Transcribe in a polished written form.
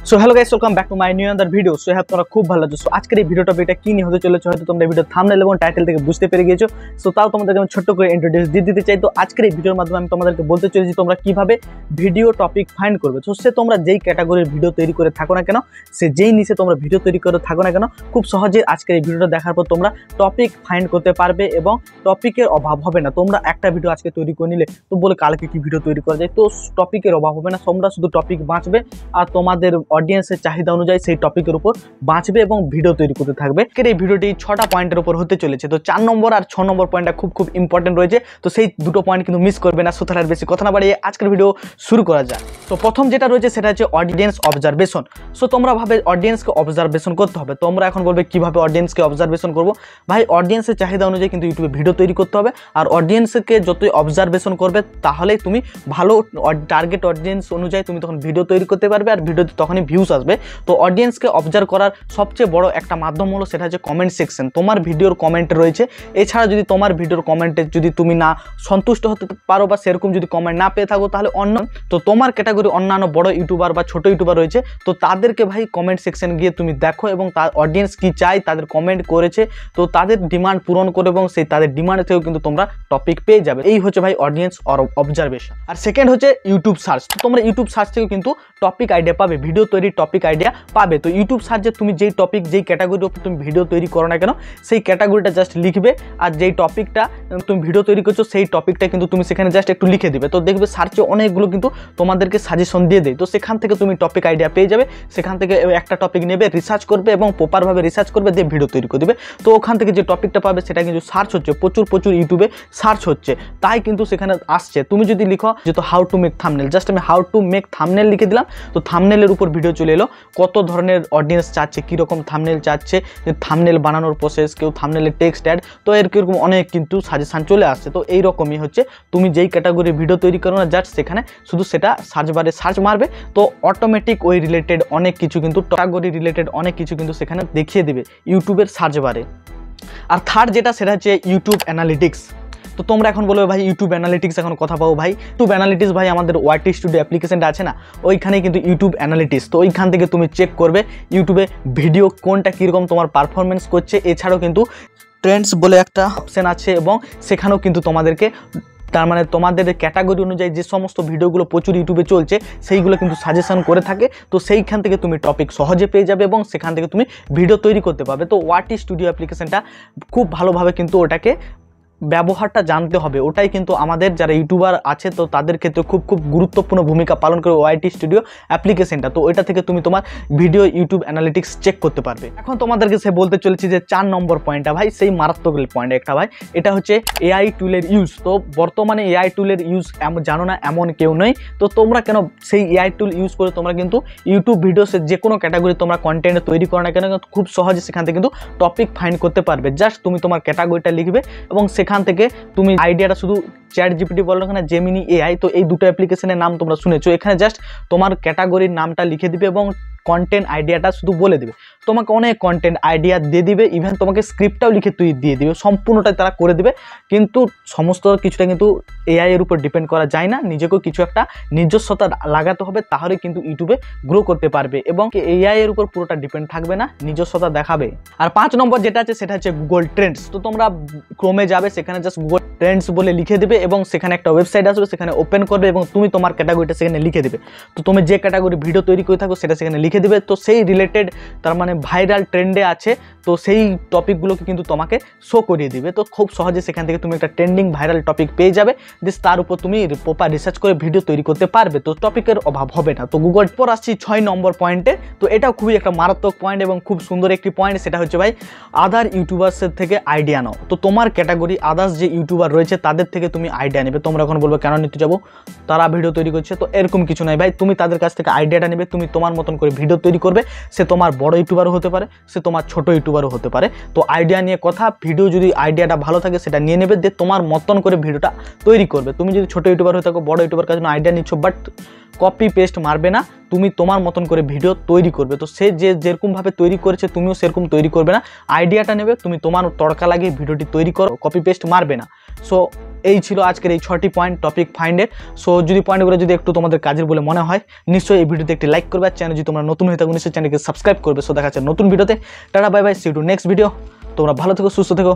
So hello guys, welcome back to my new another video. So হ্যাঁ, তোমরা খুব ভালো আছো। সো আজকের এই ভিডিও টপিকটা কি নিয়ে হতে চলেছে হয়তো তোমরা ভিডিও থাম্বনেল এবং টাইটেল থেকে বুঝতে পেরে গিয়েছো। সো তাও তোমাদেরকে আমি ছোট্ট করে ইন্ট্রোডিউস দিয়ে দিতে চাই। তো আজকের এই ভিডিওর মাধ্যমে আমি তোমাদেরকে বলতে চলেছি তোমরা কিভাবে ভিডিও টপিক ফাইন্ড করবে। সো সে তোমরা যেই ক্যাটাগরির ভিডিও তৈরি করে থাকো না কেন, সে যেই নিচে তোমরা ভিডিও তৈরি করে থাকো না কেন, খুব সহজে আজকের এই ভিডিওটা দেখার পর তোমরা টপিক ফাইন্ড করতে পারবে এবং টপিকের অভাব হবে না। তোমরা একটা ভিডিও আজকে তৈরি করে নিলে তো বলে কালকে কি ভিডিও তৈরি করা যায়, তো টপিকের অভাব হবে না। তোমরা শুধু টপিক বাঁচবে আর তোমাদের অডিয়েন্সের চাহিদা অনুযায়ী সেই টপিকের উপর বাঁচবে এবং ভিডিও তৈরি করতে থাকবে। এই ভিডিওটি 6টা পয়েন্টের উপর হতে চলেছে। তো 4 নম্বর আর 6 নম্বর পয়েন্টটা খুব ইম্পর্টেন্ট রয়েছে। তো সেই দুটো পয়েন্ট কিন্তু মিস করবে না। সুতরাং বেশি কথা না বাড়িয়ে আজকের ভিডিও শুরু করা যায়। তো প্রথম যেটা রয়েছে সেটা হচ্ছে অডিয়েন্স অবজারভেশন। সো তোমরা ভাবে অডিয়েন্সকে অবজারভেশন করতে হবে। তোমরা এখন বলবে কিভাবে অডিয়েন্সকে অবজারভেশন করবো। ভাই, অডিয়েন্সের চাহিদা অনুযায়ী কিন্তু ইউটিউবে ভিডিও তৈরি করতে হবে। আর অডিয়েন্সকে যতই অবজারভেশন করবে তাহলেই তুমি ভালো টার্গেট অডিয়েন্স অনুযায়ী তুমি তখন ভিডিও তৈরি করতে পারবে আর ভিডিওতে তখনই ভিউজ আসবে। তো অডিয়েন্সকে অবজার্ভ করার সবচেয়ে বড় একটা মাধ্যম হলো সেটা হচ্ছে কমেন্ট সেকশন। তোমার ভিডিওর কমেন্ট রয়েছে, এছাড়া যদি তোমার ভিডিওর কমেন্টে যদি তুমি না সন্তুষ্ট হতে পারো বা সেরকম যদি কমেন্ট না পেয়ে থাকো তাহলে তো তোমার ক্যাটাগরি অন্যান্য বড় ইউটিউবার বা ছোট ইউটিউবার রয়েছে, তো তাদেরকে ভাই কমেন্ট সেকশন গিয়ে তুমি দেখো এবং তার অডিয়েন্স কি চাই, তাদের কমেন্ট করেছে, তো তাদের ডিমান্ড পূরণ করে এবং সেই তাদের ডিমান্ড থেকেও কিন্তু তোমরা টপিক পেয়ে যাবে। এই হচ্ছে ভাই অডিয়েন্স অবজারভেশন। আর সেকেন্ড হচ্ছে ইউটিউব সার্চ। তো তোমরা ইউটিউব সার্চ থেকেও কিন্তু টপিক আইডিয়া পাবে, ভিডিও তৈরির টপিক আইডিয়া পাবে। তো ইউটিউব সার্চে তুমি যেই টপিক যেই ক্যাটাগরির উপর তুমি ভিডিও তৈরি করো না কেন, সেই ক্যাটাগরিটা জাস্ট লিখবে আর যেই টপিকটা তুমি ভিডিও তৈরি করছো সেই টপিকটা কিন্তু তুমি সেখানে জাস্ট একটু লিখে দিবে। তো দেখবে সার্চে অনেকগুলো কিন্তু তোমাদেরকে সাজেশন দিয়ে দেয়। তো সেখান থেকে তুমি টপিক আইডিয়া পেয়ে যাবে। সেখান থেকে একটা টপিক নেবে, রিসার্চ করবে এবং প্রপারভাবে রিসার্চ করবে, দিয়ে ভিডিও তৈরি করে দেবে। তো ওখান থেকে যে টপিকটা পাবে সেটা কিন্তু সার্চ হচ্ছে, প্রচুর ইউটিউবে সার্চ হচ্ছে, তাই কিন্তু সেখানে আসছে। তুমি যদি লিখো যে তো how to make thumbnail, just আমি হাউ টু মেক থাম্বনেল লিখে দিলাম, তো থাম্বনেলের উপর ভিডিও চলে এলো। কত ধরনের অডিয়েন্স চাচ্ছে, কীরকম থাম্বনেল চাচ্ছে, থাম্বনেল বানানোর প্রসেস, কেউ থাম্বনেলের টেক্সট অ্যাড, তো এরকম অনেক কিন্তু সাজেশান চলে আসছে। তো এইরকমই হচ্ছে, তুমি যেই ক্যাটাগরির ভিডিও তৈরি করো না, জাস্ট সেখানে শুধু সেটা সার্চ বারে সার্চ মারবে, তো অটোমেটিক ওই রিলেটেড অনেক কিছু কিন্তু ক্যাটাগরি রিলেটেড অনেক কিছু কিন্তু সেখানে দেখিয়ে দেবে ইউটিউবের সার্চ বারে। আর থার্ড যেটা সেটা হচ্ছে ইউটিউব অ্যানালিটিক্স। তো তোমরা এখন বলবে ভাই ইউটিউব অ্যানালিটিক্স এখন কথা পাবো। ভাই ইউটিউব অ্যানালিটিক্স ভাই আমাদের ওয়াইটি স্টুডিও অ্যাপ্লিকেশনটা আছে না, ওইখানে কিন্তু ইউটিউব অ্যানালিটিক্স। তো ওইখান থেকে তুমি চেক করবে ইউটিউবে ভিডিও কোনটা কীরকম তোমার পারফরমেন্স করছে। এছাড়াও কিন্তু ট্রেন্ডস বলে একটা অপশান আছে এবং সেখানেও কিন্তু তোমাদেরকে তার মানে তোমাদের ক্যাটাগরি অনুযায়ী যে সমস্ত ভিডিওগুলো প্রচুর ইউটিউবে চলছে সেইগুলো কিন্তু সাজেশন করে থাকে। তো সেইখান থেকে তুমি টপিক সহজে পেয়ে যাবে এবং সেখান থেকে তুমি ভিডিও তৈরি করতে পারবে। তো ওয়াইটি স্টুডিও অ্যাপ্লিকেশনটা খুব ভালোভাবে কিন্তু ওটাকে ব্যবহারটা জানতে হবে। ওটাই কিন্তু আমাদের যারা ইউটিউবার আছে তো তাদের ক্ষেত্রে খুব গুরুত্বপূর্ণ ভূমিকা পালন করে ওয়াইটি স্টুডিও অ্যাপ্লিকেশনটা। তো ওইটা থেকে তুমি তোমার ভিডিও ইউটিউব অ্যানালিটিক্স চেক করতে পারবে। এখন তোমাদেরকে সে বলতে চলেছি যে 4 নম্বর পয়েন্টটা ভাই সেই মারাত্মক পয়েন্ট একটা ভাই, এটা হচ্ছে এআই টুলের ইউজ। তো বর্তমানে এআই টুলের ইউজ জানো না এমন কেউ নেই। তো তোমরা কেন সেই এআই টুল ইউজ করে তোমরা কিন্তু ইউটিউব ভিডিওসে যে কোনো ক্যাটাগরি তোমরা কন্টেন্ট তৈরি করো না কেন, খুব সহজে সেখান থেকে কিন্তু টপিক ফাইন্ড করতে পারবে। জাস্ট তুমি তোমার ক্যাটাগরিটা লিখবে এবং সেখান থেকে তুমি আইডিয়াটা শুধু চ্যাট জিপিটি বলো না, জেমিনি এআই, তো এই দুটো অ্যাপ্লিকেশনের নাম তোমরা শুনেছো। এখানে জাস্ট তোমার ক্যাটাগরির নামটা লিখে দিবে এবং কন্টেন্ট আইডিয়াটা শুধু বলে দিবে। তোমাকে অনেক কন্টেন্ট আইডিয়া দিয়ে দিবে, ইভেন তোমাকে স্ক্রিপ্টটাও লিখে তুই দিয়ে দিবে, সম্পূর্ণটাই তারা করে দিবে। কিন্তু সমস্ত কিছুটা কিন্তু এআই এর উপর ডিপেন্ড করা যায় না, নিজেকেও কিছু একটা নিজস্বতা লাগাতে হবে, তাহলে কিন্তু ইউটিউবে গ্রো করতে পারবে এবং এআই এর উপর পুরোটা ডিপেন্ড থাকবে না, নিজস্বতা দেখাবে। আর 5 নম্বর যেটা আছে সেটা হচ্ছে গুগল ট্রেন্ডস। তো তোমরা ক্রোমে যাবে, সেখানে জাস্ট গুগল ট্রেন্ডস বলে লিখে দেবে এবং সেখানে একটা ওয়েবসাইট আসবে, সেখানে ওপেন করবে এবং তুমি তোমার ক্যাটাগরিটা সেখানে লিখে দেবে। তো তুমি যে ক্যাটাগরি ভিডিও তৈরি করে থাকো সেটা সেখানে লিখে দেবে। তো সেই রিলেটেড তার মানে ভাইরাল ট্রেন্ডে আছে, তো সেই টপিকগুলোকে কিন্তু তোমাকে শো করিয়ে দিবে। তো খুব সহজে সেখান থেকে তুমি একটা ট্রেন্ডিং ভাইরাল টপিক পেয়ে যাবে, যে তার উপর তুমি প্রপার রিসার্চ করে ভিডিও তৈরি করতে পারবে। তো টপিকের অভাব হবে না। তো গুগল পর আসছি 6 নম্বর পয়েন্টে। তো এটাও খুবই একটা মারাত্মক পয়েন্ট এবং খুব সুন্দর একটি পয়েন্ট, সেটা হচ্ছে ভাই আদার ইউটিউবার্সের থেকে আইডিয়া নাও। তো তোমার ক্যাটাগরি আদার্স যে ইউটিউবার রয়েছে তাদের থেকে তুমি আইডিয়া নেবে। তোমরা এখন বলবে কেন নিতে যাবো, তারা ভিডিও তৈরি করছে, তো এরকম কিছু নয় ভাই। তুমি তাদের কাছ থেকে আইডিয়াটা নেবে, তুমি তোমার মতন করে ভিডিও তৈরি করবে। সে তোমার বড় ইউটিউবারও হতে পারে, সে তোমার ছোট ইউটিউবারও হতে পারে। তো আইডিয়া নিয়ে কথা, ভিডিও যদি আইডিয়াটা ভালো থাকে সেটা নিয়ে নেবে, দিয়ে তোমার মতন করে ভিডিওটা তৈরি করবে। তুমি যদি ছোট ইউটিউবার হয়ে থাকো, বড় ইউটিউবার কাছে আইডিয়া নিচ্ছ, বাট কপি পেস্ট মারবে না, তুমি তোমার মতন করে ভিডিও তৈরি করবে। তো সে যেরকমভাবে তৈরি করেছে তুমিও সেরকম তৈরি করবে না, আইডিয়াটা নেবে, তুমি তোমার তড়কা লাগিয়ে ভিডিওটি তৈরি করো, কপি পেস্ট মারবে না। সো এই ছিল আজকের এই 6টি পয়েন্ট টপিক ফাইন্ডের। সো যদি পয়েন্টগুলো যদি একটু তোমাদের কাজের বলে মনে হয় নিশ্চয়ই এই ভিডিওতে একটি লাইক করবে, আর চ্যানেল যদি তোমরা নতুন হয়ে থাকো নিশ্চয়ই চ্যানেলকে সাবস্ক্রাইব করবে। সো দেখা যাচ্ছে নতুন ভিডিওতে। Tata bye bye, see you to next video. তোমরা ভালো থেকো, সুস্থ থেকো।